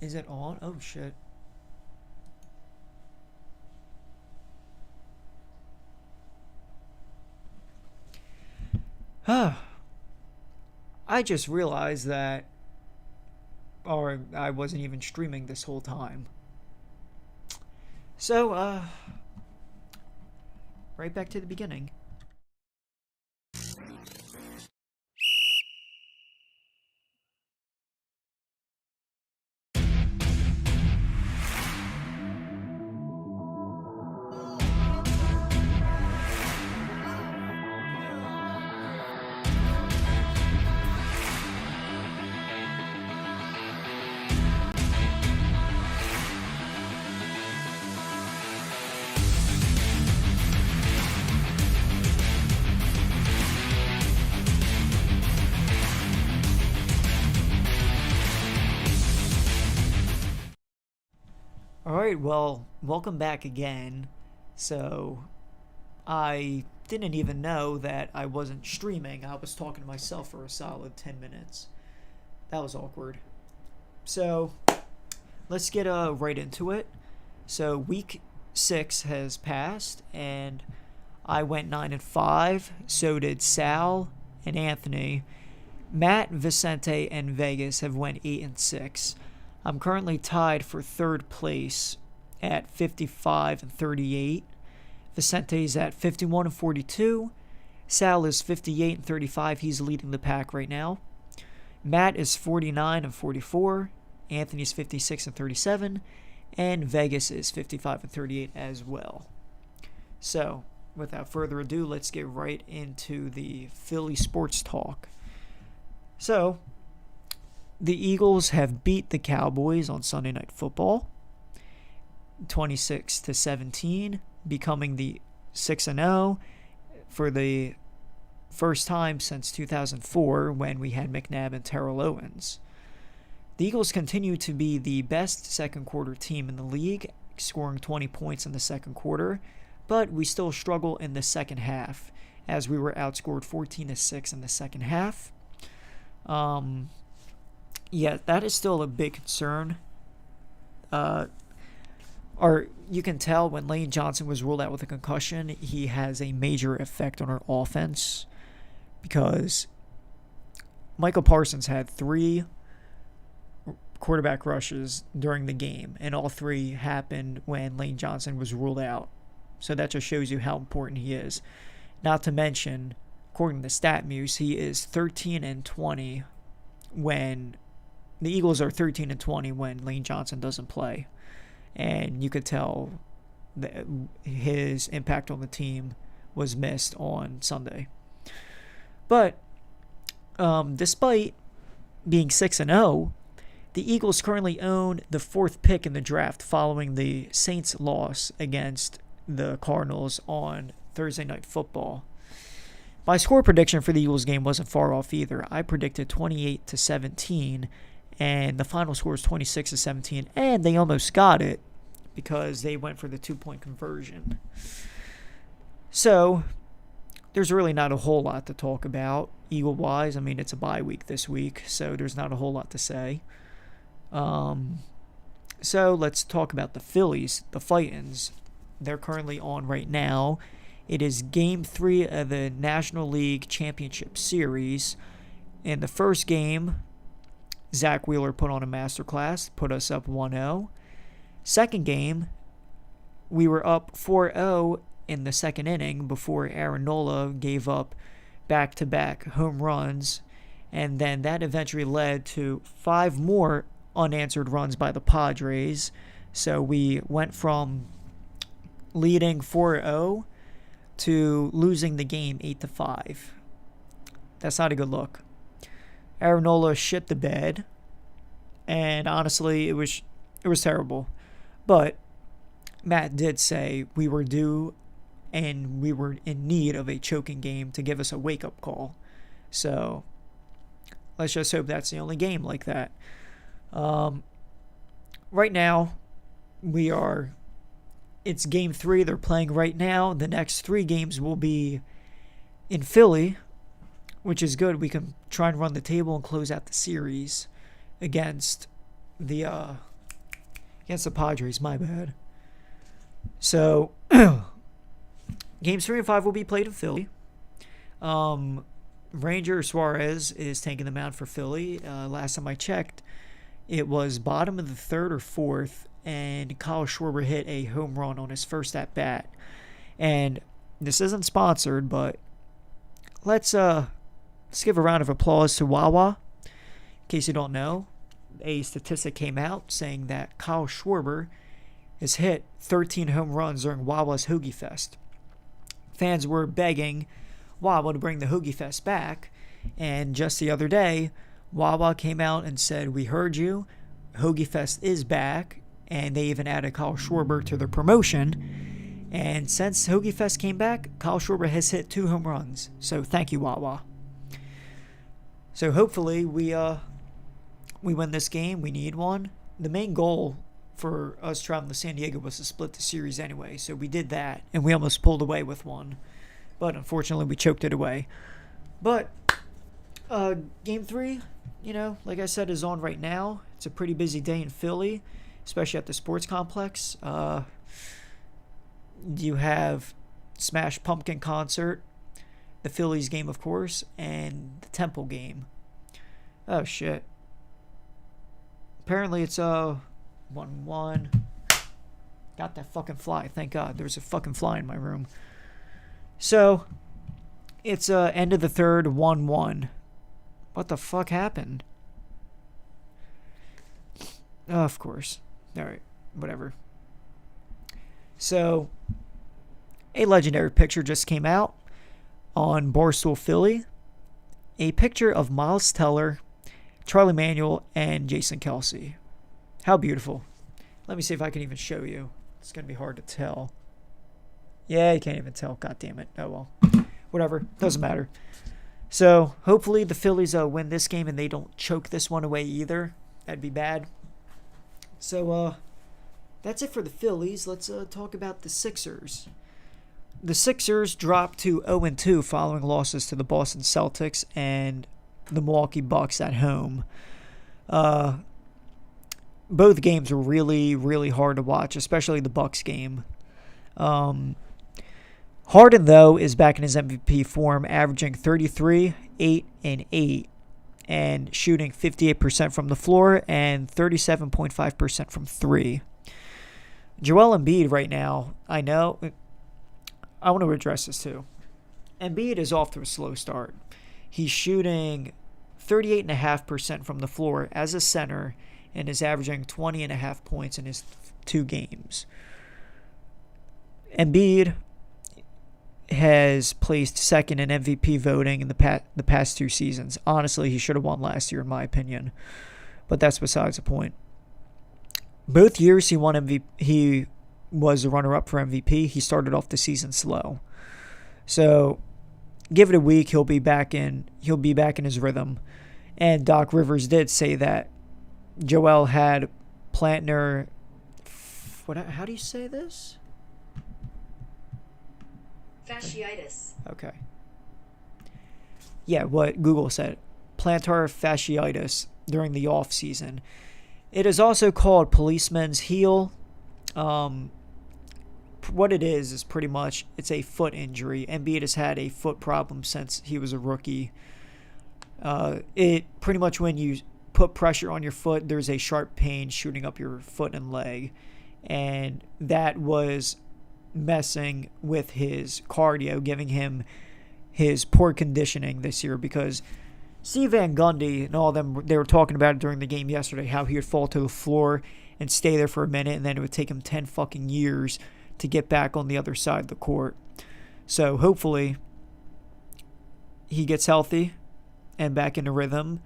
Is it on? Oh shit. I just realized that, or I wasn't even streaming this whole time. So, right back to the beginning. Alright, well, welcome back again. So, I didn't even know that I wasn't streaming. I was talking to myself for a solid 10 minutes. That was awkward. So, let's get right into it. So, week 6 has passed, and I went 9-5. So did Sal and Anthony. Matt, Vicente, and Vegas have went 8-6. I'm currently tied for third place at 55-38. Vicente's at 51-42. Sal is 58-35. He's leading the pack right now. Matt is 49-44. Anthony's 56-37. And Vegas is 55-38 as well. So, without further ado, let's get right into the Philly sports talk. So, the Eagles have beat the Cowboys on Sunday Night Football 26-17, becoming the 6-0 for the first time since 2004 when we had McNabb and Terrell Owens. The Eagles continue to be the best second quarter team in the league, scoring 20 points in the second quarter, but we still struggle in the second half as we were outscored 14-6 in the second half. Yeah, that is still a big concern. Or you can tell when Lane Johnson was ruled out with a concussion, he has a major effect on our offense because Michael Parsons had 3 quarterback rushes during the game, and all 3 happened when Lane Johnson was ruled out. So that just shows you how important he is. Not to mention, according to StatMuse, he is 13-20 when the Eagles are 13-20 when Lane Johnson doesn't play. And you could tell that his impact on the team was missed on Sunday. But despite being 6-0, the Eagles currently own the 4th pick in the draft following the Saints' loss against the Cardinals on Thursday Night Football. My score prediction for the Eagles game wasn't far off either. I predicted 28-17, and the final score is 26-17, and they almost got it because they went for the 2-point conversion. So, there's really not a whole lot to talk about, Eagle-wise. I mean, it's a bye week this week, so there's not a whole lot to say. So, let's talk about the Phillies, the Fightins. They're currently on right now. It is Game 3 of the National League Championship Series. In the first game, Zach Wheeler put on a masterclass, put us up 1-0. Second game, we were up 4-0 in the second inning before Aaron Nola gave up back-to-back home runs, and then that eventually led to 5 more unanswered runs by the Padres. So we went from leading 4-0 to losing the game 8-5. That's not a good look. Aaron Nola shit the bed, and honestly, it was terrible. But Matt did say we were due and we were in need of a choking game to give us a wake-up call. So let's just hope that's the only game like that. Right now, it's Game 3. They're playing right now. The next 3 games will be in Philly, which is good. We can try and run the table and close out the series against the Against the Padres, my bad. So, games 3 and 5 will be played in Philly. Ranger Suarez is taking the mound for Philly. Last time I checked, it was bottom of the third or fourth, and Kyle Schwarber hit a home run on his first at bat. And this isn't sponsored, but let's give a round of applause to Wawa. In case you don't know, a statistic came out saying that Kyle Schwarber has hit 13 home runs during Wawa's Hoagie Fest. Fans were begging Wawa to bring the Hoagie Fest back, and just the other day, Wawa came out and said, "We heard you. Hoagie Fest is back," and they even added Kyle Schwarber to their promotion. And since Hoagie Fest came back, Kyle Schwarber has hit 2 home runs. So thank you, Wawa. So hopefully we win this game. We need one. The main goal for us traveling to San Diego was to split the series anyway, so we did that, and we almost pulled away with one. But unfortunately, we choked it away. But Game 3, like I said, is on right now. It's a pretty busy day in Philly, especially at the sports complex. You have Smash Pumpkin concert, the Phillies game, of course, and the Temple game. Oh, shit. Apparently, it's 1-1. Got that fucking fly. Thank God. There was a fucking fly in my room. So, it's end of the third, 1-1. What the fuck happened? Oh, of course. Alright, whatever. So, a legendary picture just came out on Barstool Philly. A picture of Miles Teller, Charlie Manuel, and Jason Kelsey. How beautiful. Let me see if I can even show you. It's going to be hard to tell. Yeah, you can't even tell. God damn it. Oh, well. Whatever. Doesn't matter. So, hopefully the Phillies win this game and they don't choke this one away either. That'd be bad. So, that's it for the Phillies. Let's talk about the Sixers. The Sixers dropped to 0-2 following losses to the Boston Celtics and the Milwaukee Bucks at home. Both games were really, really hard to watch, especially the Bucks game. Harden, though, is back in his MVP form, averaging 33, 8, and 8, and shooting 58% from the floor and 37.5% from 3. Joel Embiid right now, I want to address this too. Embiid is off to a slow start. He's shooting 38.5% from the floor as a center and is averaging 20.5 points in his 2 games. Embiid has placed second in MVP voting in the past 2 seasons. Honestly, he should have won last year, in my opinion. But that's besides the point. Both years he won MVP. He was a runner-up for MVP. He started off the season slow. So, give it a week, he'll be back in his rhythm. And Doc Rivers did say that Joel had plantar. How do you say this? Fasciitis. Okay. Yeah, what Google said. Plantar fasciitis during the off season. It is also called policeman's heel. What it is pretty much it's a foot injury. Embiid has had a foot problem since he was a rookie. It pretty much when you put pressure on your foot, there's a sharp pain shooting up your foot and leg, and that was messing with his cardio, giving him his poor conditioning this year, because Steve Van Gundy and all of them, they were talking about it during the game yesterday, how he would fall to the floor and stay there for a minute, and then it would take him 10 fucking years to get back on the other side of the court. So hopefully he gets healthy and back into rhythm,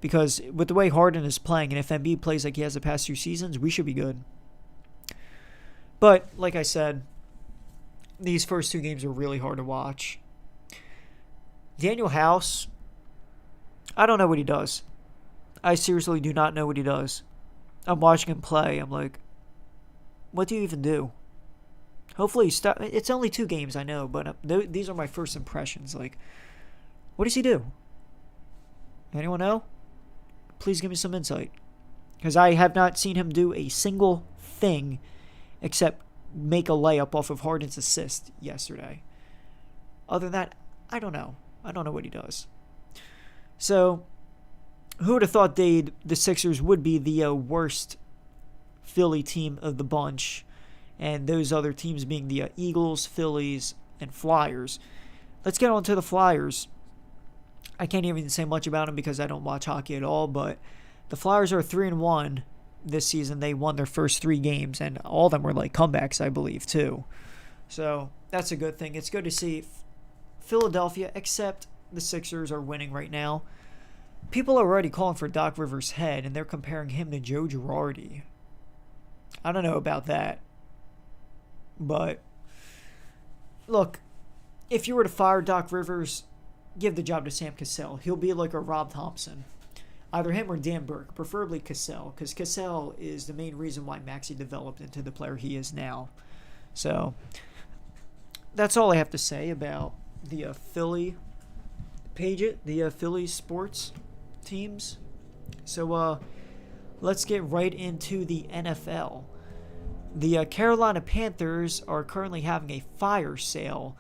because with the way Harden is playing, and if Embiid plays like he has the past 2 seasons, we should be good. But like I said, these first 2 games are really hard to watch. Daniel House, I don't know what he does. I seriously do not know what he does. I'm watching him play. I'm like, what do you even do? Hopefully he stop. It's only 2 games, I know, but these are my first impressions. Like, what does he do? Anyone know? Please give me some insight. Because I have not seen him do a single thing except make a layup off of Harden's assist yesterday. Other than that, I don't know. I don't know what he does. So, who would have thought the Sixers would be the worst Philly team of the bunch, and those other teams being the Eagles, Phillies, and Flyers. Let's get on to the Flyers. I can't even say much about them because I don't watch hockey at all, but the Flyers are 3-1 this season. They won their first 3 games, and all of them were like comebacks, I believe, too. So that's a good thing. It's good to see Philadelphia, except the Sixers are winning right now. People are already calling for Doc Rivers' head, and they're comparing him to Joe Girardi. I don't know about that. But, look, if you were to fire Doc Rivers, give the job to Sam Cassell. He'll be like a Rob Thompson. Either him or Dan Burke, preferably Cassell, because Cassell is the main reason why Maxey developed into the player he is now. So, that's all I have to say about the Philly sports teams. So, let's get right into the NFL. The Carolina Panthers are currently having a fire sale.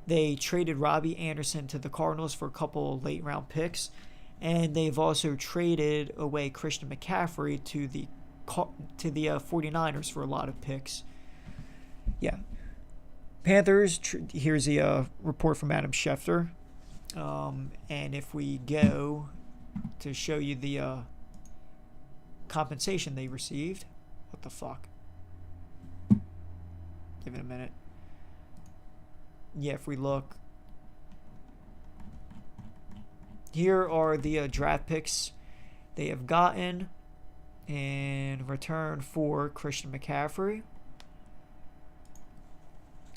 They traded Robbie Anderson to the Cardinals for a couple of late-round picks, and they've also traded away Christian McCaffrey to the 49ers for a lot of picks. Yeah. Panthers, here's the report from Adam Schefter. And if we go to show you the compensation they received, what the fuck? Give it a minute. Yeah, if we look, here are the draft picks they have gotten in return for Christian McCaffrey.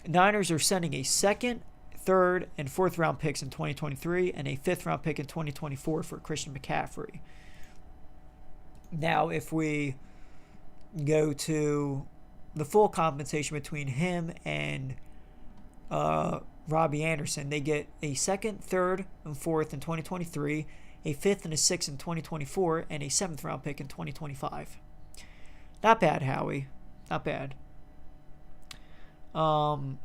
Niners are sending a second, third, and fourth round picks in 2023 and a fifth round pick in 2024 for Christian McCaffrey. Now, if we go to the full compensation between him and Robbie Anderson, they get a second, third, and fourth in 2023, a fifth and a sixth in 2024, and a seventh round pick in 2025. Not bad, Howie. Not bad. Some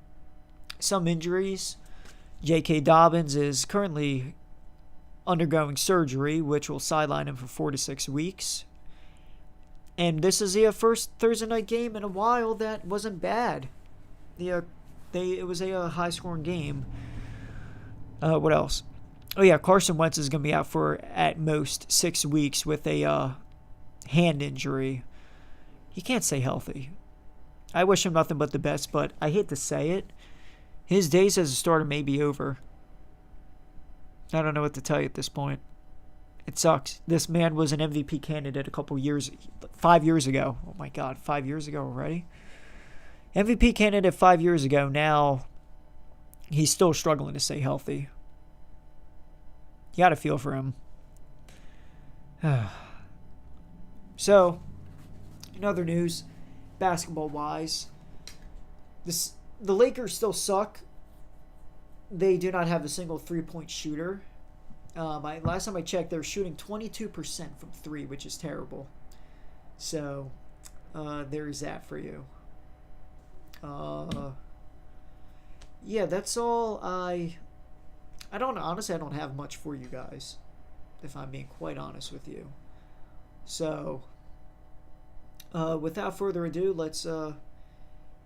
injuries. J.K. Dobbins is currently undergoing surgery, which will sideline him for 4 to 6 weeks. And this is the first Thursday night game in a while that wasn't bad. It was a high-scoring game. What else? Oh, yeah, Carson Wentz is going to be out for, at most, 6 weeks with a hand injury. He can't stay healthy. I wish him nothing but the best, but I hate to say it. His days as a starter may be over. I don't know what to tell you at this point. It sucks. This man was an MVP candidate 5 years ago. Oh my God, 5 years ago already? MVP candidate 5 years ago. Now, he's still struggling to stay healthy. You gotta feel for him. So, in other news, basketball-wise, the Lakers still suck. They do not have a single three-point shooter. Last time I checked, they're shooting 22% from 3, which is terrible. So, there's that for you. Yeah, that's all I don't have much for you guys, if I'm being quite honest with you. So, without further ado, let's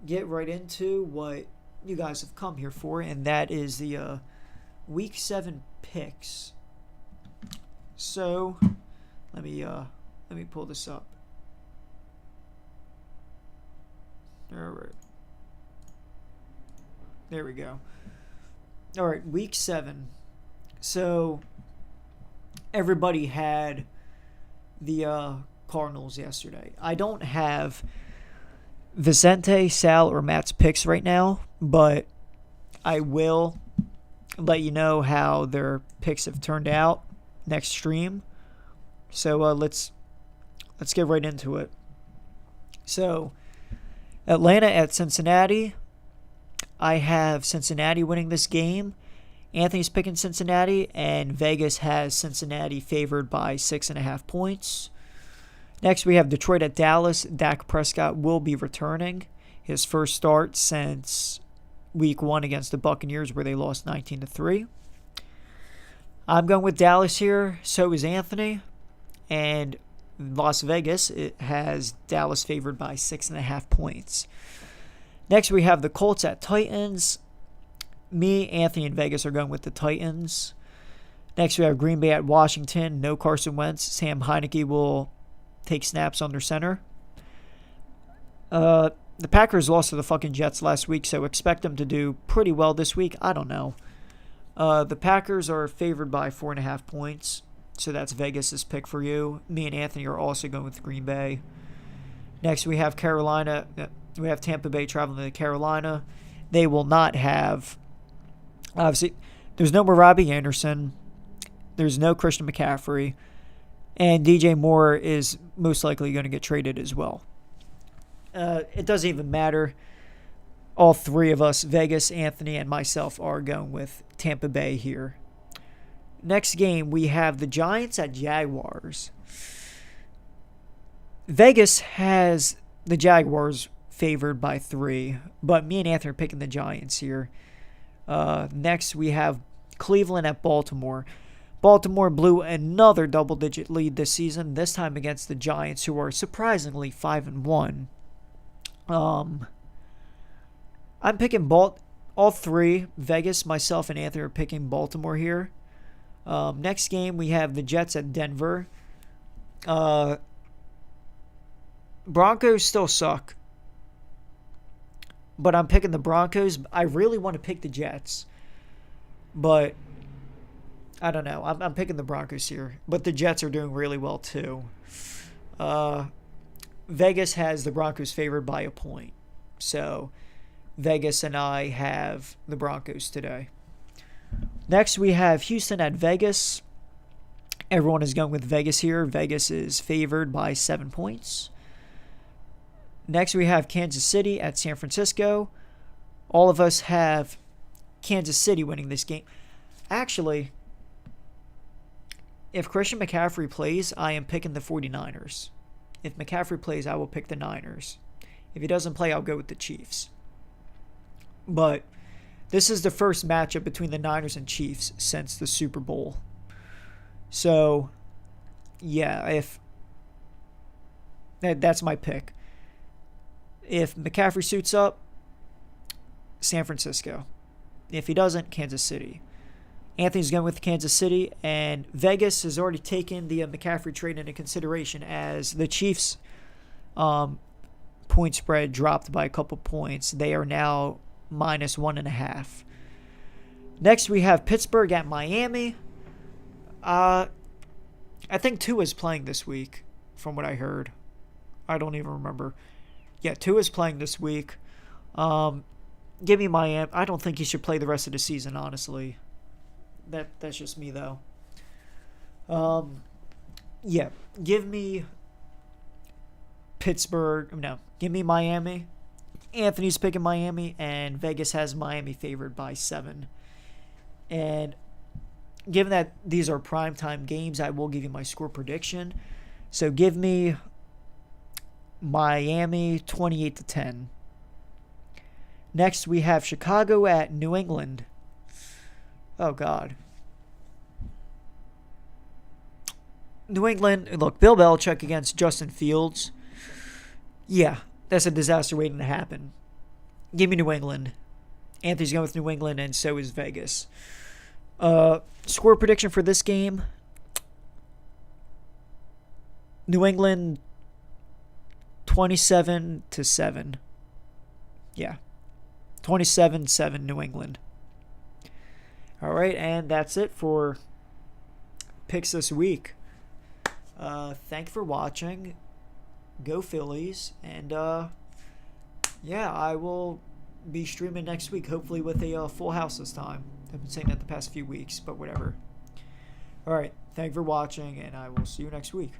get right into what you guys have come here for, and that is the Week 7 picks. So, let me pull this up. All right. There we go. All right, Week 7. So, everybody had the Cardinals yesterday. I don't have Vicente, Sal, or Matt's picks right now, but I will let you know how their picks have turned out next stream. So let's get right into it. So, Atlanta at Cincinnati. I have Cincinnati winning this game. Anthony's picking Cincinnati, and Vegas has Cincinnati favored by 6.5 points. Next, we have Detroit at Dallas. Dak Prescott will be returning. His first start since week 1 against the Buccaneers, where they lost 19-3. I'm going with Dallas here. So is Anthony. And Las Vegas, it has Dallas favored by 6.5 points. Next, we have the Colts at Titans. Me, Anthony, and Vegas are going with the Titans. Next, we have Green Bay at Washington. No Carson Wentz. Sam Heineke will take snaps under center. The Packers lost to the fucking Jets last week, so expect them to do pretty well this week. I don't know. The Packers are favored by 4.5 points, so that's Vegas's pick for you. Me and Anthony are also going with Green Bay. Next, we have Carolina. We have Tampa Bay traveling to Carolina. They will not have... Obviously, there's no more Robbie Anderson. There's no Christian McCaffrey. And DJ Moore is most likely going to get traded as well. It doesn't even matter. All three of us, Vegas, Anthony, and myself, are going with Tampa Bay here. Next game, we have the Giants at Jaguars. Vegas has the Jaguars favored by 3, but me and Anthony are picking the Giants here. Next, we have Cleveland at Baltimore. Baltimore blew another double-digit lead this season, this time against the Giants, who are surprisingly 5-1. I'm picking all three. Vegas, myself, and Anthony are picking Baltimore here. Next game, we have the Jets at Denver. Broncos still suck, but I'm picking the Broncos. I really want to pick the Jets, but I don't know. I'm picking the Broncos here, but the Jets are doing really well too. Vegas has the Broncos favored by a point, so Vegas and I have the Broncos today. Next, we have Houston at Vegas. Everyone is going with Vegas here. Vegas is favored by 7 points. Next, we have Kansas City at San Francisco. All of us have Kansas City winning this game. Actually, if Christian McCaffrey plays, I am picking the 49ers. If McCaffrey plays, I will pick the Niners. If he doesn't play, I'll go with the Chiefs. But this is the first matchup between the Niners and Chiefs since the Super Bowl. So, yeah, that's my pick. If McCaffrey suits up, San Francisco. If he doesn't, Kansas City. Anthony's going with Kansas City, and Vegas has already taken the McCaffrey trade into consideration as the Chiefs' point spread dropped by a couple points. They are now -1.5. Next, we have Pittsburgh at Miami. I think Tua is playing this week, from what I heard. I don't even remember. Yeah, Tua is playing this week. Give me Miami. I don't think he should play the rest of the season, honestly. That's just me, though. Yeah, give me Pittsburgh. No, give me Miami. Anthony's picking Miami, and Vegas has Miami favored by 7. And given that these are primetime games, I will give you my score prediction. So give me Miami 28-10. Next, we have Chicago at New England. Oh, God. New England, look, Bill Belichick against Justin Fields. Yeah, that's a disaster waiting to happen. Give me New England. Anthony's going with New England, and so is Vegas. Score prediction for this game. New England 27-7. Yeah. 27-7 New England. All right, and that's it for picks this week. Thank you for watching. Go Phillies. And, yeah, I will be streaming next week, hopefully with a full house this time. I've been saying that the past few weeks, but whatever. All right, thank you for watching, and I will see you next week.